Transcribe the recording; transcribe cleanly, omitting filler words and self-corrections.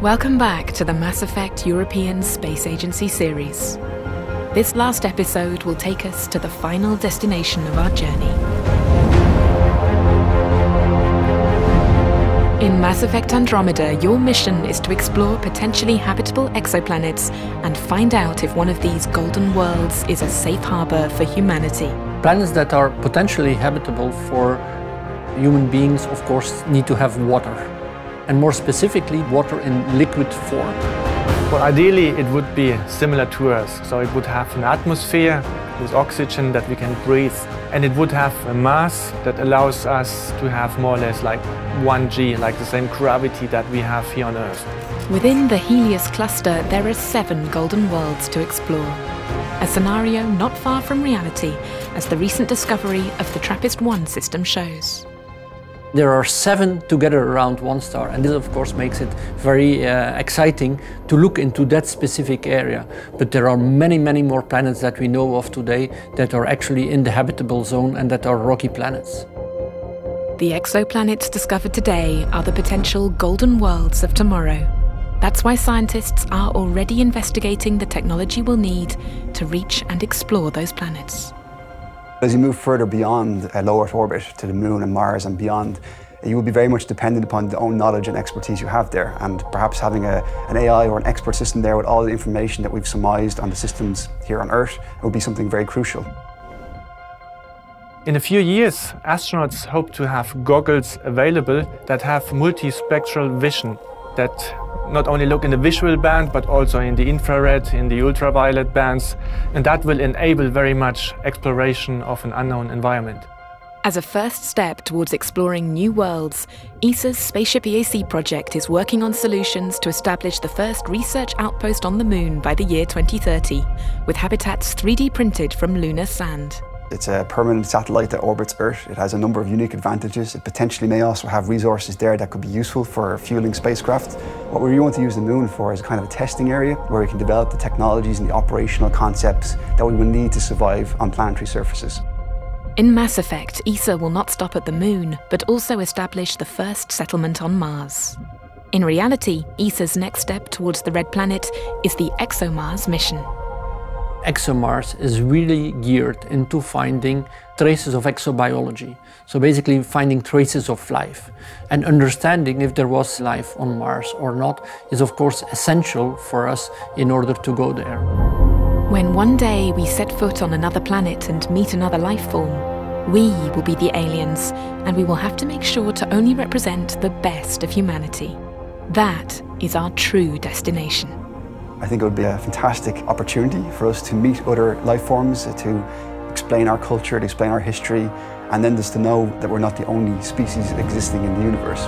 Welcome back to the Mass Effect European Space Agency series. This last episode will take us to the final destination of our journey. In Mass Effect Andromeda, your mission is to explore potentially habitable exoplanets and find out if one of these golden worlds is a safe harbor for humanity. Planets that are potentially habitable for human beings, of course, need to have water. And more specifically, water in liquid form. Well, ideally, it would be similar to Earth. So it would have an atmosphere with oxygen that we can breathe. And it would have a mass that allows us to have more or less like 1G, like the same gravity that we have here on Earth. Within the Helios cluster, there are 7 golden worlds to explore. A scenario not far from reality, as the recent discovery of the TRAPPIST-1 system shows. There are 7 together around one star, and this of course makes it very exciting to look into that specific area. But there are many more planets that we know of today that are actually in the habitable zone and that are rocky planets. The exoplanets discovered today are the potential golden worlds of tomorrow. That's why scientists are already investigating the technology we'll need to reach and explore those planets. As you move further beyond a low Earth orbit to the Moon and Mars and beyond, you will be very much dependent upon the own knowledge and expertise you have there, and perhaps having an AI or an expert system there with all the information that we've surmised on the systems here on Earth will be something very crucial. In a few years, astronauts hope to have goggles available that have multispectral vision, that not only look in the visual band, but also in the infrared, in the ultraviolet bands, and that will enable very much exploration of an unknown environment. As a first step towards exploring new worlds, ESA's Spaceship EAC project is working on solutions to establish the first research outpost on the Moon by the year 2030, with habitats 3D printed from lunar sand. It's a permanent satellite that orbits Earth. It has a number of unique advantages. It potentially may also have resources there that could be useful for fueling spacecraft. What we really want to use the Moon for is a kind of a testing area where we can develop the technologies and the operational concepts that we will need to survive on planetary surfaces. In Mass Effect, ESA will not stop at the Moon, but also establish the first settlement on Mars. In reality, ESA's next step towards the Red Planet is the ExoMars mission. ExoMars is really geared into finding traces of exobiology. So basically finding traces of life. And understanding if there was life on Mars or not is of course essential for us in order to go there. When one day we set foot on another planet and meet another life form, we will be the aliens, and we will have to make sure to only represent the best of humanity. That is our true destination. I think it would be a fantastic opportunity for us to meet other life forms, to explain our culture, to explain our history, and then just to know that we're not the only species existing in the universe.